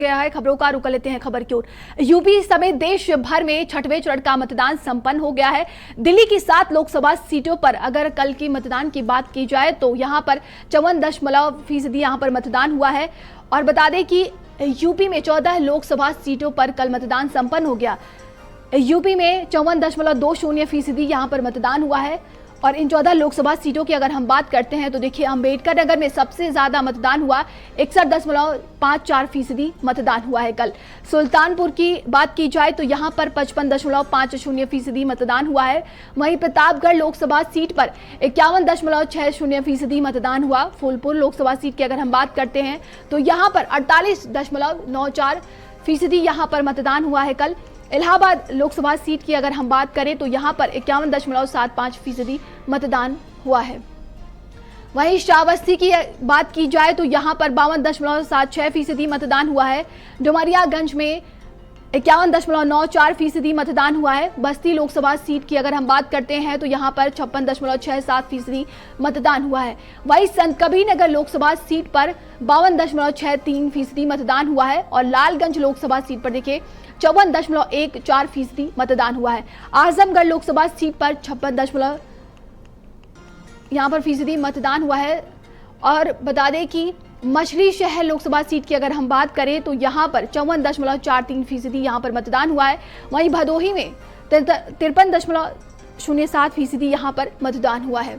गया है। खबरों का रुख लेते हैं खबर की ओर। यूपी समेत देश भर में छठवें चरण का मतदान संपन्न हो गया है। दिल्ली की 7 लोकसभा सीटों पर अगर कल की मतदान की बात की जाए तो यहां पर 54% यहां पर मतदान हुआ है। और बता दें कि यूपी में 14 लोकसभा सीटों पर कल मतदान संपन्न हो गया। यूपी में 54.20% यहां पर मतदान हुआ है। और इन 14 लोकसभा सीटों की अगर हम बात करते हैं तो देखिए, अंबेडकर नगर में सबसे ज्यादा मतदान हुआ, 61.54% मतदान हुआ है कल। सुल्तानपुर की बात की जाए तो यहां पर 55.50% मतदान हुआ है। वहीं प्रतापगढ़ लोकसभा सीट पर 51.60% मतदान हुआ। फूलपुर लोकसभा सीट की अगर हम बात करते हैं तो यहां पर 48.94% यहां पर मतदान हुआ है कल। इलाहाबाद लोकसभा सीट की अगर हम बात करें तो यहां पर 51.75% मतदान हुआ है। वहीं श्रावस्ती की बात की जाए तो यहां पर 52.76% मतदान हुआ है। डुमरियागंज में 51.94% मतदान हुआ है। बस्ती लोकसभा सीट की अगर हम बात करते हैं तो यहां पर 56.67% मतदान हुआ है। वहीं संत कबीरनगर लोकसभा सीट पर 52.63% मतदान हुआ है। और लालगंज लोकसभा सीट पर देखिए 54.14% मतदान हुआ है। आजमगढ़ लोकसभा सीट पर 56 यहाँ पर फीसदी मतदान हुआ है। और बता दें कि मछली शहर लोकसभा सीट की अगर हम बात करें तो यहाँ पर 54.43% यहाँ पर मतदान हुआ है। वहीं भदोही में 53.07% यहाँ पर मतदान हुआ है।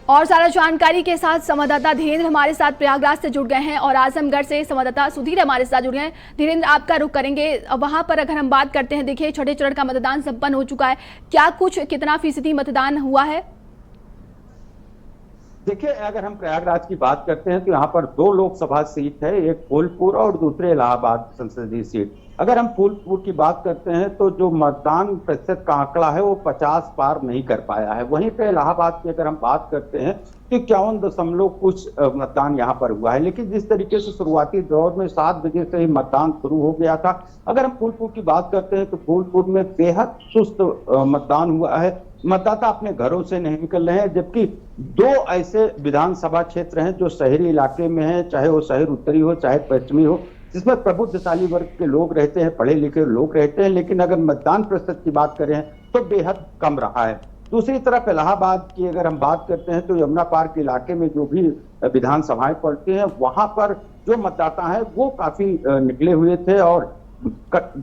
और सारा जानकारी के साथ संवाददाता धीरेन्द्र हमारे साथ प्रयागराज से जुड़ गए हैं और आजमगढ़ से संवाददाता सुधीर हमारे साथ जुड़ गए हैं। धीरेन्द्र, आपका रुख करेंगे वहां पर। अगर हम बात करते हैं, देखिए छठे चरण का मतदान संपन्न हो चुका है, क्या कितना फीसदी मतदान हुआ है? देखिए, अगर हम प्रयागराज की बात करते हैं तो यहाँ पर 2 लोकसभा सीट है, एक फूलपुर और दूसरे इलाहाबाद संसदीय सीट। अगर हम फूलपुर की बात करते हैं तो जो मतदान प्रतिशत का आंकड़ा है वो 50 पार नहीं कर पाया है। वहीं पे इलाहाबाद की अगर हम बात करते हैं तो 51 कुछ मतदान यहाँ पर हुआ है। लेकिन जिस तरीके से शुरुआती दौर में 7 बजे से ही मतदान शुरू हो गया था, अगर हम फूलपुर की बात करते हैं तो फूलपुर में बेहद सुस्त मतदान हुआ है। मतदाता अपने घरों से नहीं निकल रहे हैं, जबकि 2 ऐसे विधानसभा क्षेत्र हैं जो शहरी इलाके में हैं, चाहे वो शहर उत्तरी हो चाहे पश्चिमी हो, जिसमें प्रबुद्धशाली वर्ग के लोग रहते हैं, पढ़े लिखे लोग रहते हैं। लेकिन अगर मतदान प्रतिशत की बात करें तो बेहद कम रहा है। दूसरी तरफ इलाहाबाद की अगर हम बात करते हैं तो यमुना पार के इलाके में जो भी विधानसभाएं पड़ती हैं वहां पर जो मतदाता है वो काफी निकले हुए थे। और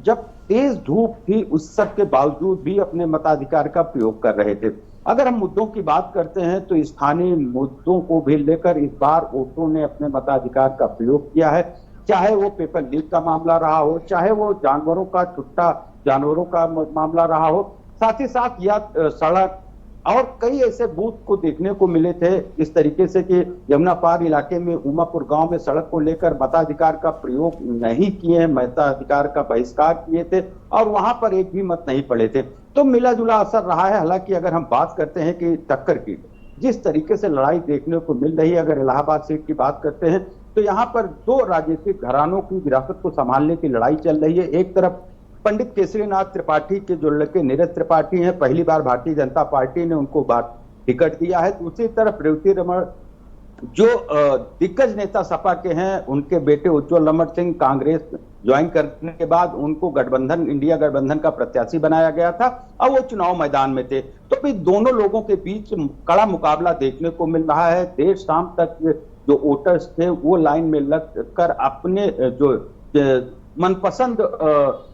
जब तेज धूप थी उस सब के बावजूद भी अपने मताधिकार का प्रयोग कर रहे थे। अगर हम मुद्दों की बात करते हैं तो स्थानीय मुद्दों को भी लेकर इस बार वोटरों ने अपने मताधिकार का प्रयोग किया है। चाहे वो पेपर लीक का मामला रहा हो, चाहे वो जानवरों का मामला रहा हो, साथ ही साथ या सड़क और कई ऐसे बूथ को देखने को मिले थे इस तरीके से कि यमुना पार इलाके में उमापुर गांव में सड़क को लेकर मताधिकार का प्रयोग नहीं किए, मताधिकार का बहिष्कार किए थे और वहां पर एक भी मत नहीं पड़े थे। तो मिला जुला असर रहा है। हालांकि अगर हम बात करते हैं कि टक्कर की जिस तरीके से लड़ाई देखने को मिल रही है, अगर इलाहाबाद सीट की बात करते हैं तो यहाँ पर 2 राजनीतिक घरानों की विरासत को संभालने की लड़ाई चल रही है। एक तरफ पंडित केसरीनाथ त्रिपाठी के जो लड़के नीरज त्रिपाठी हैं, पहली बार भारतीय जनता पार्टी ने उनको टिकट दिया है। दूसरी तरफ रेवती रमण जो दिग्गज नेता सपा के हैं, उनके बेटे उज्जवल रमण सिंह कांग्रेस ज्वाइन करने के बाद उनको इंडिया गठबंधन का प्रत्याशी बनाया गया था और वो चुनाव मैदान में थे। तो भी दोनों लोगों के बीच कड़ा मुकाबला देखने को मिल रहा है। देर शाम तक जो वोटर्स थे वो लाइन में लग कर अपने जो मनपसंद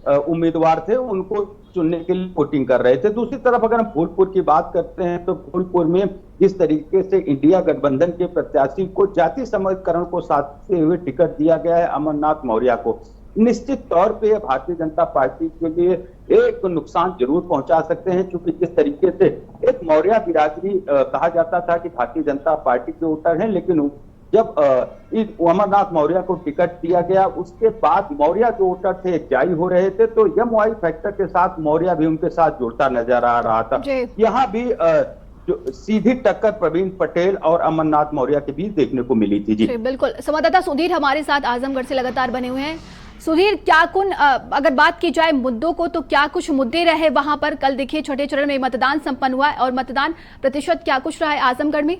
उम्मीदवार थे उनको चुनने के लिए वोटिंग कर रहे थे। दूसरी तरफ अगर हम फूलपुर की बात करते हैं तो फूलपुर में जिस तरीके से इंडिया गठबंधन के प्रत्याशी को जाति समीकरण को साधते हुए टिकट दिया गया है अमरनाथ मौर्य को, निश्चित तौर पे भारतीय जनता पार्टी के लिए एक नुकसान जरूर पहुंचा सकते हैं। क्योंकि जिस तरीके से एक मौर्य बिरादरी कहा जाता था कि भारतीय जनता पार्टी के वोटर हैं, लेकिन जब अमरनाथ मौर्य को टिकट दिया गया उसके बाद मौर्य जो वोटर थे जाई हो रहे थे, तो यम फैक्टर के साथ मौर्य भी उनके साथ जुड़ता नजर आ रहा था। यहाँ भी जो सीधी टक्कर प्रवीण पटेल और अमरनाथ मौर्य के बीच देखने को मिली थी। जी बिल्कुल, संवाददाता सुधीर हमारे साथ आजमगढ़ से लगातार बने हुए हैं। सुधीर, अगर बात की जाए मुद्दों को, तो क्या कुछ मुद्दे रहे वहां पर? कल देखिए छठे चरण में मतदान संपन्न हुआ है और मतदान प्रतिशत क्या कुछ रहा है आजमगढ़ में?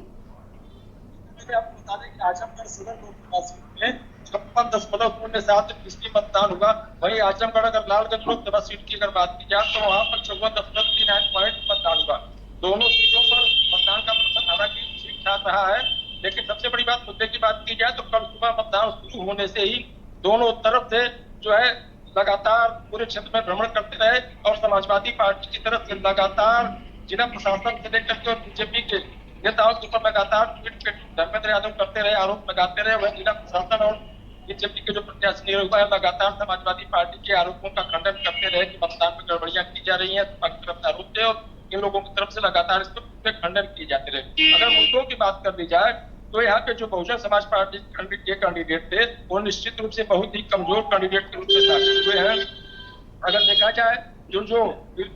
आपको बता दें कि आजमगढ़ सदर लोकसभा सीट में 56.07% मतदान हुआ। वहीं आजमगढ़ अगर लालगंज लोकसभा सीट की अगर बात की जाए तो वहां पर 54.39 पॉइंट मतदान हुआ। दोनों सीटों पर मतदान का प्रतिशत हालांकि ठीक ठाक रहा है, लेकिन सबसे बड़ी बात मुद्दे की बात की जाए तो कल सुबह मतदान शुरू होने से ही दोनों तरफ से जो है लगातार पूरे क्षेत्र में भ्रमण करते रहे और समाजवादी पार्टी की तरफ से लगातार जिला प्रशासन से लेकर के बीजेपी के नेताओं के ऊपर लगातार ट्वीट पे धर्मेंद्र यादव करते रहे, आरोप लगाते रहे। वह जिला प्रशासन और बीजेपी के जो प्रत्याशी नियुक्त है लगातार समाजवादी पार्टी के आरोपों का खंडन करते रहे कि मतदान में गड़बड़ियां की जा रही है, तरफ आरोप थे और इन लोगों की तरफ से लगातार इस पर खंडन किए जाते रहे। अगर मुद्दों की बात कर दी जाए तो यहाँ पे जो बहुजन समाज पार्टी के कैंडिडेट थे वो निश्चित रूप से बहुत ही कमजोर कैंडिडेट के रूप में साबित हुए हैं। अगर देखा जाए जो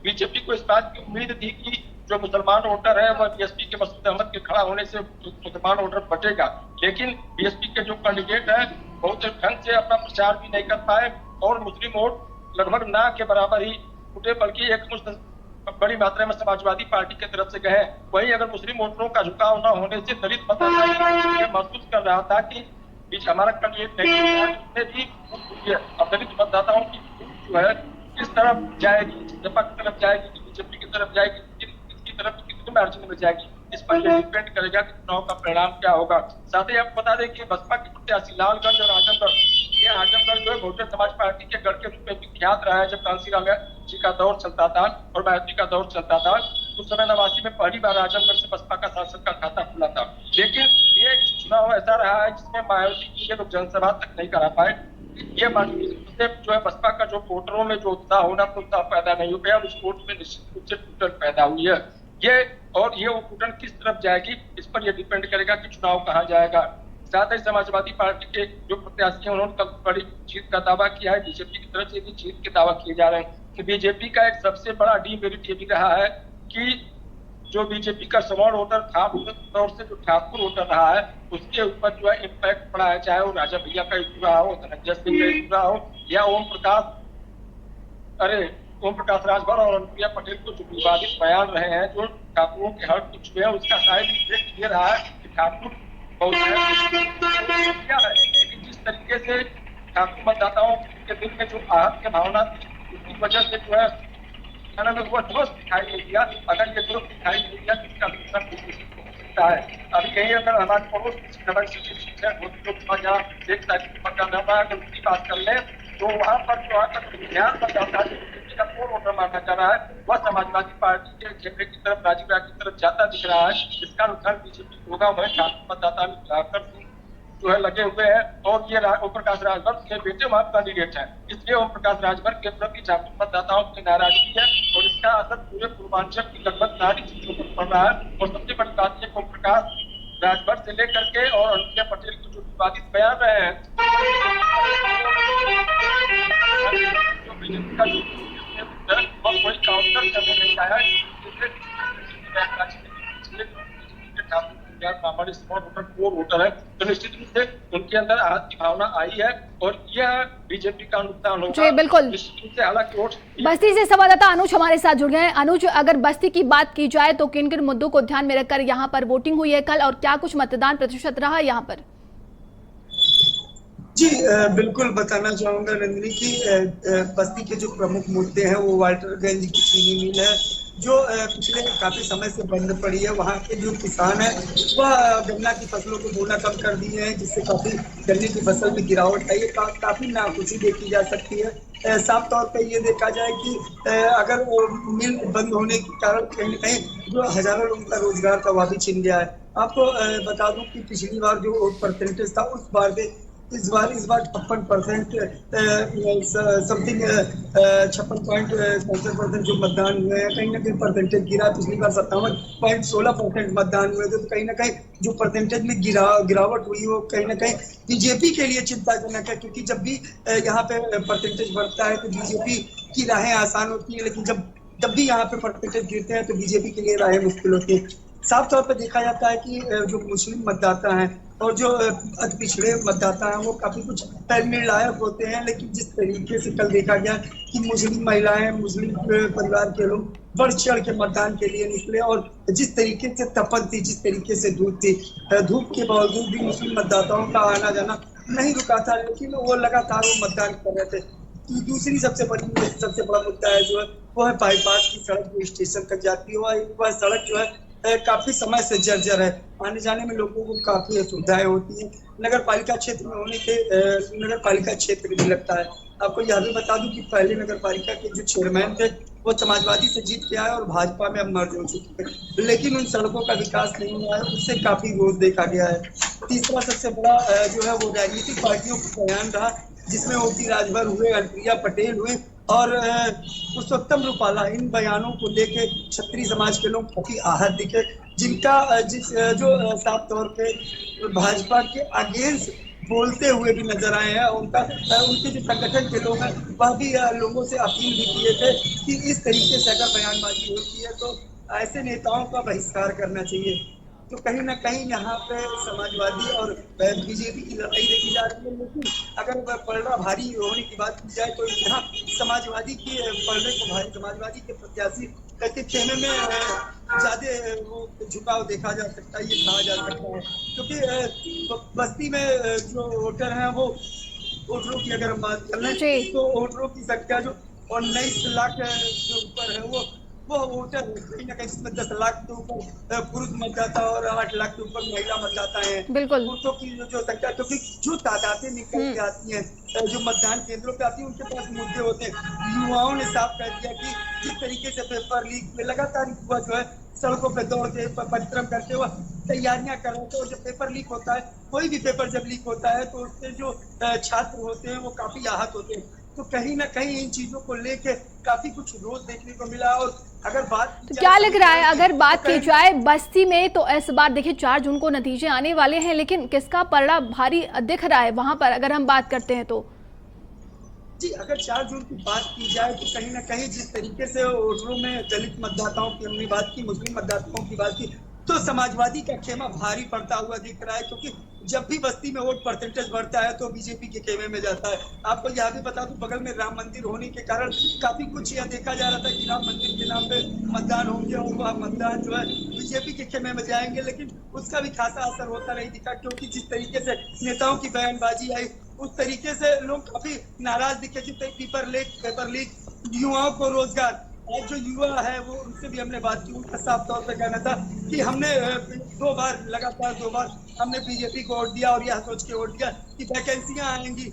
बीजेपी को इस बात की उम्मीद थी कि जो मुसलमान वोटर है वह बीएसपी के मसूद अहमद के खड़ा होने से मुसलमान वोटर बचेगा, लेकिन बीएसपी के जो कैंडिडेट है बहुत ढंग से अपना प्रचार भी नहीं कर पाए और मुस्लिम वोट लगभग ना के बराबर ही उठे, बल्कि एक बड़ी मात्रा में समाजवादी पार्टी की तरफ से गए। वहीं अगर मुस्लिम वोटरों का झुकाव न होने से दलित मतदाता महसूस कर रहा था कि बीच हमारा कैंडिडेट नहीं भी अब दलित मतदाताओं की जो है किस तरफ जाएगी, सपा की तरफ जाएगी, बीजेपी की तरफ जाएगी, किसकी तरफ कितने मार्जिन में जाएगी, इस पर यह डिपेंड करेगा कि चुनाव का परिणाम क्या होगा। साथ ही आपको बता दें कि बसपा की प्रत्याशी लालगंज और आजमगढ़, ये आजमगढ़ जो है बहुजन समाज पार्टी के गढ़ के रूप में विख्यात रहा है। जब कांसीराम जी का दौर चलता था और मायावती का दौर चलता था उस समय 89 में पहली बार आजमगढ़ से बसपा का सांसद का खाता खुला था, लेकिन ये चुनाव ऐसा रहा है जिसमें मायावती की लोग जनसभा तक नहीं करा पाए। ये जो है बसपा का जो वोटरों में जो उत्साह होना तो उत्साह पैदा नहीं हो गया और उस वोट में निश्चित रूप से टूटन पैदा हुई है। ये वो टूटन किस तरफ जाएगी इस पर यह डिपेंड करेगा कि चुनाव कहाँ जाएगा। साथ ही समाजवादी पार्टी के जो प्रत्याशी हैं उन्होंने कल बड़ी जीत का दावा किया है, बीजेपी की तरफ से भी जीत के दावा किए जा रहे हैं कि बीजेपी का एक सबसे बड़ा डीमेरिट ये भी रहा है कि जो बीजेपी का सवर्ण वोटर था तौर से जो ठाकुर वोटर रहा है उसके ऊपर जो है इम्पैक्ट पड़ा है, चाहे वो राजा भैया का इशू रहा हो, धनंजय सिंह का इशू रहा हो या ओम प्रकाश राजभर और अनुप्रिया पटेल को जो विवादित बयान रहे हैं जो ठाकुरों के हक कुछ हुए, उसका शायद इफेक्ट ये रहा है कि ठाकुर बहुत क्या है, लेकिन जिस तरीके से ठाकुर मतदाताओं के दिल में जो आहत की भावना थी उसकी वजह से जो है हुआ दोष दिखाई नहीं दिया। अगर ये दोष दिखाई नहीं दिया तो इसका सकता है। अभी कहीं अगर हमारे पड़ोस जहाँ एक तारीख को मतदान होगा अगर उसकी बात कर ले तो वहाँ पर जो ध्यान मतदाता का कौन वोटर मानना चाह रहा है वह समाजवादी पार्टी के झंडे की तरफ, राजीव राय की तरफ जाता दिख रहा है। इसका नुकसान बीजेपी होगा। वही ठाकुर मतदाता जो है लगे हुए हैं और ये ओम प्रकाश राजभर के बेटे वहां कैंडिडेट हैं, इसलिए ओम प्रकाश राजभर के प्रति ठाकुर मतदाताओं की नाराजगी है और इसका असर पूरे पूर्वांचल की लगभग सारी चीजों पर पड़ रहा है। और सबसे बड़ी बात यह ओम प्रकाश राजभर से लेकर के और अनुप्रिया पटेल के जो विवादित बयान रहे हैं जो बीजेपी का कोई काउंटर करने नहीं आया वोटर है तो निश्चित रूप से उनके अंदर आहत की भावना आई है और यह बीजेपी का नुकसान होगा। जी बिल्कुल। हालांकि बस्ती से संवाददाता अनुज हमारे साथ जुड़ गए हैं। अनुज, अगर बस्ती की बात की जाए तो किन किन मुद्दों को ध्यान में रखकर यहाँ पर वोटिंग हुई है कल और क्या कुछ मतदान प्रतिशत रहा यहाँ पर? जी बिल्कुल बताना चाहूंगा नंदिनी की बस्ती के जो प्रमुख मुद्दे हैं वो वाल्टरगंज की चीनी मिल है जो पिछले काफी समय से बंद पड़ी है। वहाँ के जो किसान है वह गन्ना की फसलों को बोना कम कर दिए हैं जिससे काफी गन्ने की फसल में गिरावट आई है, काफी नाखुशी देखी जा सकती है। साफ तौर पर ये देखा जाए कि अगर मिल बंद होने के कारण कहीं न कहीं जो हजारों लोगों का रोजगार था वह भी छिन गया है। आपको बता दूं कि पिछली बार जो परसेंटेज था उस बार से इस बार 56% समथिंग 56.65% जो मतदान हुए हैं कहीं ना कहीं परसेंटेज गिरा। पिछली बार 57.16% मतदान हुए थे तो कहीं ना कहीं जो परसेंटेज में गिरावट हुई वो कहीं ना कहीं बीजेपी के लिए चिंताजनक है क्योंकि जब भी यहाँ पे परसेंटेज बढ़ता है तो बीजेपी की राहें आसान होती है, लेकिन जब भी यहाँ पे परसेंटेज गिरते हैं तो बीजेपी के लिए राहें मुश्किल होती है। साफ तौर पर देखा जाता है कि जो मुस्लिम मतदाता हैं और जो अति पिछड़े मतदाता हैं वो काफी कुछ निर्णायक होते हैं। लेकिन जिस तरीके से कल देखा गया कि मुस्लिम महिलाएं, मुस्लिम परिवार के लोग बढ़ चढ़ के मतदान के लिए निकले और जिस तरीके से तपन थी, जिस तरीके से धूप थी, धूप के बावजूद भी मुस्लिम मतदाताओं का आना जाना नहीं रुका था, लेकिन वो लगातार वो मतदान कर रहे थे। दूसरी सबसे बड़ा मुद्दा है जो है वो है बाईपास की सड़क जो स्टेशन तक जाती है। वह सड़क जो है काफी समय से जर्जर है, आने जाने में लोगों को काफी असुविधाएं होती है। नगर पालिका क्षेत्र में होने के नगर पालिका क्षेत्र भी लगता है। आपको यह भी बता दूं कि पहले नगर पालिका के जो चेयरमैन थे वो समाजवादी से जीत के आए और भाजपा में अब मर्ज हो चुके हैं, लेकिन उन सड़कों का विकास नहीं हुआ है, उससे काफी विरोध देखा गया है। तीसरा सबसे बड़ा जो है वो राजनीतिक पार्टियों का बयान रहा, जिसमें ओपी राजभर हुए, अनुप्रिया पटेल हुए और पुरुषोत्तम रूपाला। इन बयानों को लेके क्षत्रिय समाज के लोग काफी आहत दिखे, जिनका जो साफ तौर पे भाजपा के अगेंस्ट बोलते हुए भी नजर आए हैं। उनके जो संगठन के लोग हैं वह भी लोगों से अपील भी किए थे कि इस तरीके से अगर बयानबाजी होती है तो ऐसे नेताओं का बहिष्कार करना चाहिए। तो कहीं ना कहीं यहाँ पे समाजवादी और बीजेपी की लड़ाई देखी जा रही है। लेकिन अगर पलड़ा भारी होने की बात की जाए तो यहाँ समाजवादी के पलड़े को भारी, समाजवादी के प्रत्याशी के खेमे में ज्यादा वो झुकाव देखा जा सकता है, ये कहा जा सकता है। क्योंकि बस्ती में जो वोटर हैं वो वोटरों की अगर हम बात कर लें तो वोटरों की संख्या जो 19 लाख के ऊपर है वो वोटर कहीं ना कहीं इसमें 10 लाख के ऊपर पुरुष मतदाता और 8 लाख के ऊपर महिला मतदाता है। बिल्कुल वोटों की जो संख्या, क्योंकि जो तादादें निकल के आती हैं जो मतदान केंद्रों पे आती है उनके पास मुद्दे होते हैं। युवाओं ने साफ कह दिया कि जिस तरीके से पेपर लीक में लगातार युवा जो है सड़कों पे दौड़ते परिश्रम करते हुए तैयारियां कर रहे थे, और जब पेपर लीक होता है, कोई भी पेपर जब लीक होता है तो उससे जो छात्र होते हैं वो काफी आहत होते हैं। तो कहीं ना कहीं इन चीजों को लेके काफी कुछ रोज देखने को मिला। और अगर बात तो क्या लग रहा है, अगर बात की जाए बस्ती में, तो इस बार देखिए 4 जून को नतीजे आने वाले हैं, लेकिन किसका पलड़ा भारी दिख रहा है वहां पर अगर हम बात करते हैं तो? जी, अगर 4 जून की बात की जाए तो कहीं ना कहीं जिस तरीके से वोटरों में दलित मतदाताओं की हमने बात की, मुस्लिम मतदाताओं की बात की, तो समाजवादी का खेमा भारी पड़ता हुआ दिख रहा है। क्योंकि जब भी बस्ती में वोट परसेंटेज बढ़ता है तो बीजेपी के खेमे में जाता है। आपको यह भी बता दूं, बगल में राम मंदिर होने के कारण काफी कुछ यह देखा जा रहा था कि राम मंदिर के नाम पे मतदान होंगे और वह मतदान जो है बीजेपी के खेमे में जाएंगे, लेकिन उसका भी खासा असर होता नहीं दिखा। क्योंकि जिस तरीके से नेताओं की बयानबाजी आई उस तरीके से लोग काफी नाराज दिखे। जिस पेपर लीक युवाओं को रोजगार, और जो युवा है वो उनसे भी हमने बात की, उनका साफ तौर पे कहना था कि हमने लगातार दो बार हमने बीजेपी को वोट दिया और यह सोच के वोट दिया कि वैकेंसियां आएंगी,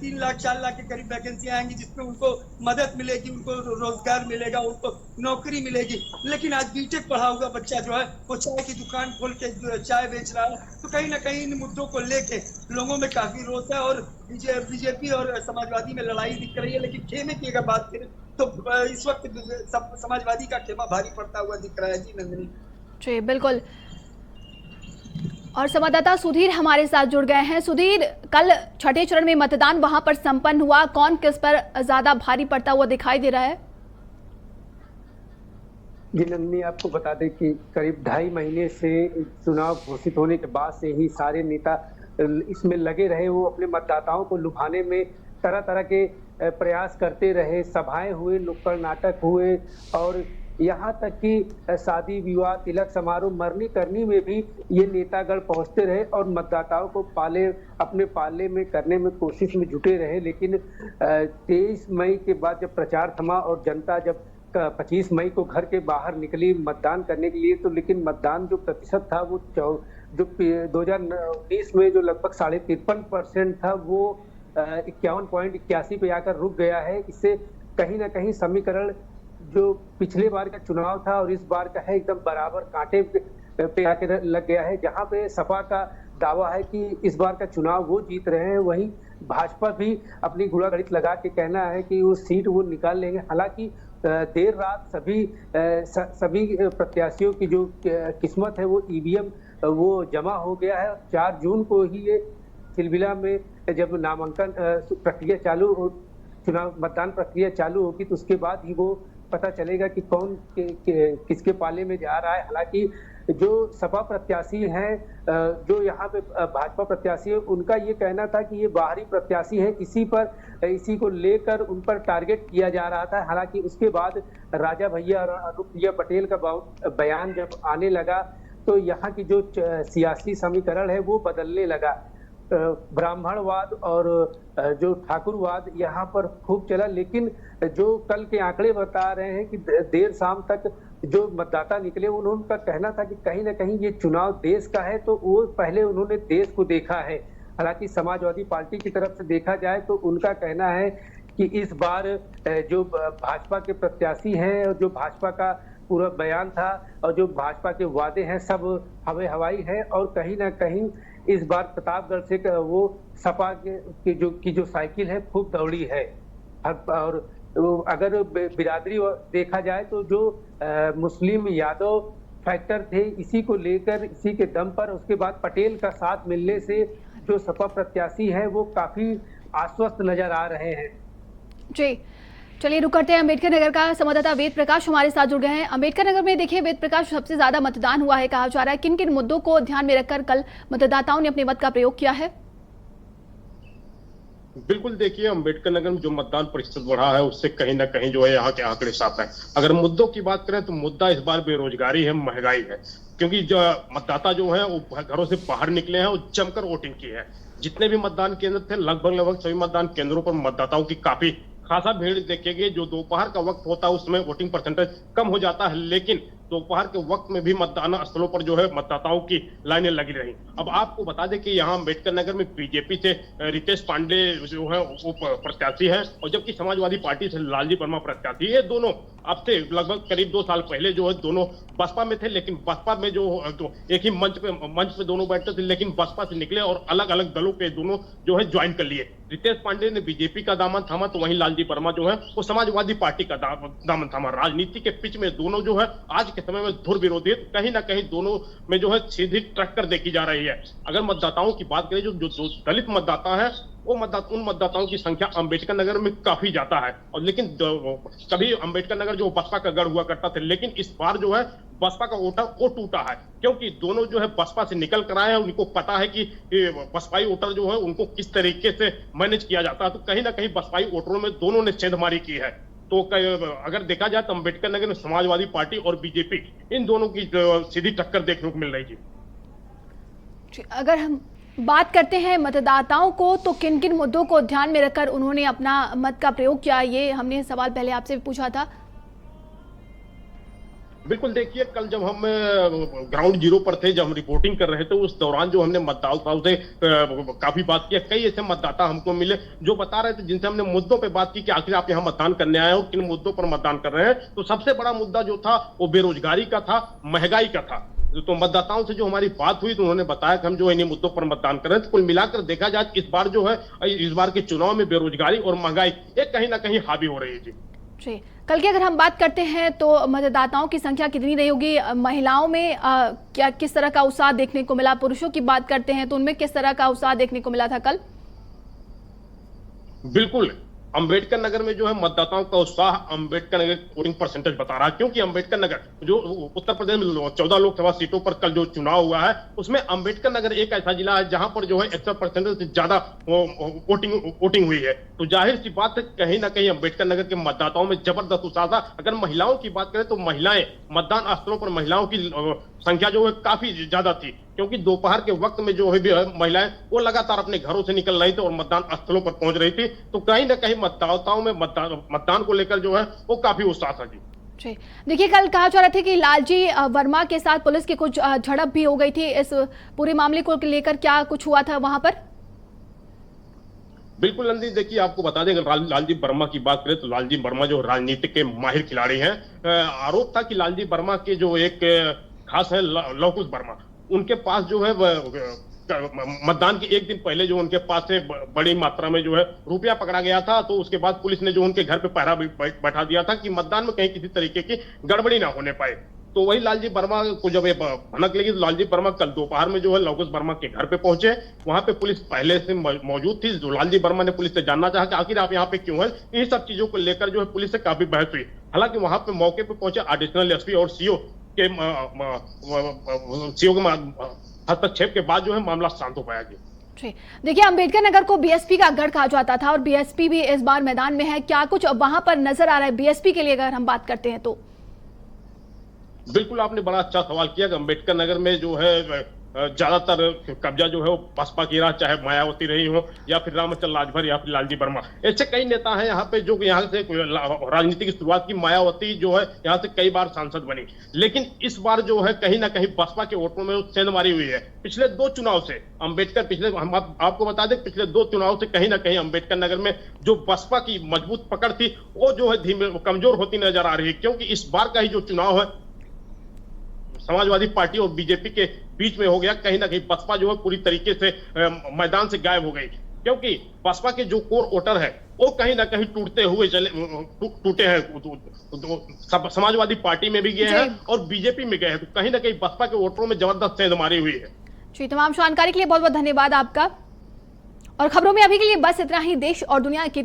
3 लाख 4 लाख के करीब वैकेंसियां आएंगी जिसमें उनको मदद मिलेगी, उनको रोजगार मिलेगा, उनको नौकरी मिलेगी। लेकिन आज बीटेक पढ़ा हुआ बच्चा जो है वो चाय की दुकान खोल के चाय बेच रहा है। तो कहीं ना कहीं इन मुद्दों को लेके लोगों में काफी रोष है और बीजेपी और समाजवादी में लड़ाई दिख रही है। लेकिन खेमे की अगर बात करें तो इस वक्त समाजवादी का खेमा भारी पड़ता हुआ दिख रहा है। जी नंदिनी। जी बिल्कुल, और संवाददाता सुधीर हमारे साथ जुड़ गए हैं। सुधीर, कल छठे चरण में मतदान वहां पर संपन्न हुआ, कौन किस पर ज्यादा भारी पड़ता हुआ दिखाई दे रहा है? जी नंदिनी, आपको बता दें कि करीब 2.5 महीने से चुनाव घोषित होने के बाद से ही सारे नेता इसमें लगे रहे। वो अपने मतदाताओं को लुभाने में तरह तरह के प्रयास करते रहे। सभाएं हुए, नुक्कड़ नाटक हुए और यहाँ तक कि शादी विवाह, तिलक समारोह, मरनी करनी में भी ये नेतागण पहुंचते रहे और मतदाताओं को अपने पाले में करने में कोशिश में जुटे रहे। लेकिन 23 मई के बाद जब प्रचार थमा और जनता जब 25 मई को घर के बाहर निकली मतदान करने के लिए, तो लेकिन मतदान जो प्रतिशत था वो जो 2019 में जो लगभग 53.5% था वो 51.81 पे आकर रुक गया है। इससे कहीं ना कहीं समीकरण जो पिछले बार का चुनाव था और इस बार का है एकदम बराबर कांटे पे आकर लग गया है। जहां पे सपा का दावा है कि इस बार का चुनाव वो जीत रहे हैं, वहीं भाजपा भी अपनी गुड़ागणित लगा के कहना है कि वो सीट वो निकाल लेंगे। हालांकि देर रात सभी प्रत्याशियों की जो किस्मत है वो ईवीएम वो जमा हो गया है। 4 जून को ही ये सिलसिला में जब नामांकन प्रक्रिया चुनाव मतदान प्रक्रिया चालू होगी तो उसके बाद ही वो पता चलेगा कि कौन किसके पाले में जा रहा है। हालांकि जो सपा प्रत्याशी हैं, जो यहाँ पे भाजपा प्रत्याशी है, उनका ये कहना था कि ये बाहरी प्रत्याशी है, इसी को लेकर उन पर टारगेट किया जा रहा था। हालांकि उसके बाद राजा भैया और अनुप्रिया पटेल का बयान जब आने लगा तो यहाँ की जो सियासी समीकरण है वो बदलने लगा। ब्राह्मणवाद और जो ठाकुरवाद यहाँ पर खूब चला, लेकिन जो कल के आंकड़े बता रहे हैं कि देर शाम तक जो मतदाता निकले, उनका कहना था कि कहीं ना कहीं ये चुनाव देश का है, तो वो पहले उन्होंने देश को देखा है। हालांकि समाजवादी पार्टी की तरफ से देखा जाए तो उनका कहना है कि इस बार जो भाजपा के प्रत्याशी हैं और जो भाजपा का पूरा बयान था और जो भाजपा के वादे हैं सब हवाई है, और कहीं ना कहीं इस बार प्रतापगढ़ से वो सपा की जो साइकिल है खूब दौड़ी है। और अगर बिरादरी देखा जाए तो जो मुस्लिम यादव फैक्टर थे, इसी को लेकर, इसी के दम पर उसके बाद पटेल का साथ मिलने से जो सपा प्रत्याशी है वो काफी आश्वस्त नजर आ रहे हैं। जी चलिए रुक करते हैं। अम्बेडकर नगर का संवाददाता वेद प्रकाश हमारे साथ जुड़ गए हैं। अम्बेडकर नगर में देखिए वेद प्रकाश, सबसे ज्यादा मतदान हुआ है कहा जा रहा है, किन किन मुद्दों को ध्यान में रखकर कल मतदाताओं ने अपने मत का प्रयोग किया है? बिल्कुल देखिए, अम्बेडकर नगर में जो मतदान प्रतिशत बढ़ा है उससे कहीं ना कहीं जो है यहाँ के आंकड़े साफ है। अगर मुद्दों की बात करें तो मुद्दा इस बार बेरोजगारी है, महंगाई है, क्योंकि जो मतदाता जो है वो घरों से बाहर निकले हैं और जमकर वोटिंग की है। जितने भी मतदान केंद्र थे लगभग सभी मतदान केंद्रों पर मतदाताओं की काफी खासा भीड़ देखेंगे। जो दोपहर का वक्त होता है उसमें वोटिंग परसेंटेज कम हो जाता है, लेकिन दोपहर के वक्त में भी मतदान स्थलों पर जो है मतदाताओं की लाइनें लगी रही। अब आपको बता दें कि यहाँ अम्बेडकर नगर में बीजेपी से रितेश पांडे जो है वो प्रत्याशी है, और जबकि समाजवादी पार्टी से लालजी वर्मा प्रत्याशी। ये दोनों अब से लगभग करीब 2 साल पहले जो है दोनों बसपा में थे, लेकिन बसपा में जो एक ही मंच पे दोनों बैठते थे, लेकिन बसपा से निकले और अलग अलग दलों के दोनों जो है ज्वाइन कर लिए। रितेश पांडे ने बीजेपी का दामन थामा, तो वहीं लालजी वर्मा जो है वो समाजवादी पार्टी का दामन थामा। राजनीति के पिच में दोनों जो है आज के समय में धुर विरोधी, कहीं ना कहीं दोनों में जो है सीधी टक्कर देखी जा रही है। अगर मतदाताओं की बात करें, जो दलित मतदाता है वो उन मतदाताओं की संख्या अम्बेडकर नगर में काफी ज्यादा है। और लेकिन कभी अम्बेडकर नगर जो बसपा का गढ़ हुआ करता था, लेकिन इस बार जो है बसपा का वोटर वो टूटा है, क्योंकि दोनों जो है बसपा से निकल कर आए हैं। उनको पता है कि बसपाई वोटर जो है उनको किस तरीके से मैनेज किया जाता है, तो कहीं ना कहीं बसपाई वोटरों में दोनों ने सेंधमारी की है। तो अगर देखा जाए तो अम्बेडकर नगर में समाजवादी पार्टी और बीजेपी इन दोनों की सीधी टक्कर देखने को मिल रही थी। अगर हम बात करते हैं मतदाताओं को, तो किन किन मुद्दों को ध्यान में रखकर उन्होंने अपना मत का प्रयोग किया, ये हमने सवाल पहले आपसे भी पूछा था। बिल्कुल देखिए, कल जब हम ग्राउंड जीरो पर थे, जब हम रिपोर्टिंग कर रहे थे, उस दौरान जो हमने मतदाताओं से काफी बात किया। कई ऐसे मतदाता हमको मिले जो बता रहे थे, जिनसे हमने मुद्दों पे बात की कि आखिर आप यहाँ मतदान करने आए हो, किन मुद्दों पर मतदान कर रहे हैं। तो सबसे बड़ा मुद्दा जो था वो बेरोजगारी का था, महंगाई का था। तो मतदाताओं से जो हमारी बात हुई तो उन्होंने बताया कि हम जो इन्हीं मुद्दों पर मतदान कर रहे हैं। तो कुल मिलाकर देखा जाए इस बार जो है, इस बार के चुनाव में बेरोजगारी और महंगाई एक कहीं ना कहीं हावी हो रही है। जी कल की अगर हम बात करते हैं तो मतदाताओं की संख्या कितनी रही होगी? महिलाओं में क्या किस तरह का उत्साह देखने को मिला? पुरुषों की बात करते हैं तो उनमें किस तरह का उत्साह देखने को मिला था कल? बिल्कुल, अम्बेडकर नगर में जो है मतदाताओं का उत्साह अम्बेडकर नगर वोटिंग परसेंटेज बता रहा है, क्योंकि अम्बेडकर नगर जो उत्तर प्रदेश में 14 लोकसभा सीटों पर कल जो चुनाव हुआ है उसमें अम्बेडकर नगर एक ऐसा जिला है जहां पर जो है 100% से ज्यादा वोटिंग हुई है। तो जाहिर सी बात है कहीं ना कहीं अम्बेडकर नगर के मतदाताओं में जबरदस्त उत्साह था। अगर महिलाओं की बात करें तो महिलाएं मतदान स्थलों पर महिलाओं की संख्या जो है काफी ज्यादा थी, क्योंकि दोपहर के वक्त में जो है महिलाएं वो लगातार अपने घरों से निकल रही थी और मतदान स्थलों पर पहुंच रही थी। तो कहीं ना कहीं मतदाताओं में मतदान को लेकर जो है वो काफी उत्साह था। जी देखिए, कल कहा जा रहा था कि लालजी वर्मा के साथ पुलिस की कुछ झड़प भी हो गई थी। इस पूरे मामले को लेकर क्या कुछ हुआ था वहां पर? बिल्कुल नंदी, देखिए आपको बता दें, अगर लालजी वर्मा की बात करें तो लालजी वर्मा जो राजनीतिक के माहिर खिलाड़ी हैं, आरोप था कि लालजी वर्मा के जो एक खास है लवकुश वर्मा, उनके पास जो है मतदान के एक दिन पहले जो उनके पास से बड़ी मात्रा में जो है रुपया पकड़ा गया था। तो उसके बाद पुलिस ने जो उनके घर पे पहरा बैठा दिया था कि मतदान में कहीं किसी तरीके की गड़बड़ी ना होने पाए। तो वही लालजी वर्मा को जब ये भनक लगी तो लालजी वर्मा कल दोपहर में जो है लवकुश वर्मा के घर पे पहुंचे। वहां पे पुलिस पहले से मौजूद थी। जो लालजी वर्मा ने पुलिस से जानना चाहा कि आखिर आप यहाँ पे क्यों है, इन सब चीजों को लेकर जो है पुलिस से काफी बहस हुई। हालांकि वहां पे मौके पे पहुंचे एडिशनल एसपी और सीओ के सीओ के हस्तक्षेप के बाद जो है मामला शांत हो पाया। जी देखिए, अंबेडकर नगर को बीएसपी का गढ़ कहा जाता था और बीएसपी भी इस बार मैदान में है। क्या कुछ वहां पर नजर आ रहा है बीएसपी के लिए अगर हम बात करते हैं तो? बिल्कुल, आपने बड़ा अच्छा सवाल किया कि अंबेडकर नगर में जो है ज्यादातर कब्जा जो है वो बसपा की रहा, चाहे मायावती रही हो या फिर रामचंद्र राजभर या फिर लालजी वर्मा। ऐसे कई नेता हैं यहाँ पे जो यहाँ से राजनीति की शुरुआत की। मायावती जो है यहाँ से कई बार सांसद बनी, लेकिन इस बार जो है कहीं ना कहीं बसपा के वोटों में सेंध मारी हुई है। पिछले 2 चुनाव से अंबेडकर हम आपको बता दें, पिछले 2 चुनाव से कहीं ना कहीं अंबेडकर नगर में जो बसपा की मजबूत पकड़ थी वो जो है धीमे कमजोर होती नजर आ रही है, क्योंकि इस बार का ही जो चुनाव है समाजवादी पार्टी और बीजेपी के बीच में हो गया। कहीं ना कहीं बसपा जो है पूरी तरीके से मैदान से गायब हो गई, क्योंकि बसपा के जो कोर वोटर है वो कहीं ना कहीं टूटे हैं। समाजवादी पार्टी में भी गए हैं और बीजेपी में गए हैं, तो कहीं ना कहीं बसपा के वोटरों में जबरदस्त सेंध मारी हुई है। जी, तमाम जानकारी के लिए बहुत बहुत धन्यवाद आपका। और खबरों में अभी के लिए बस इतना ही। देश और दुनिया की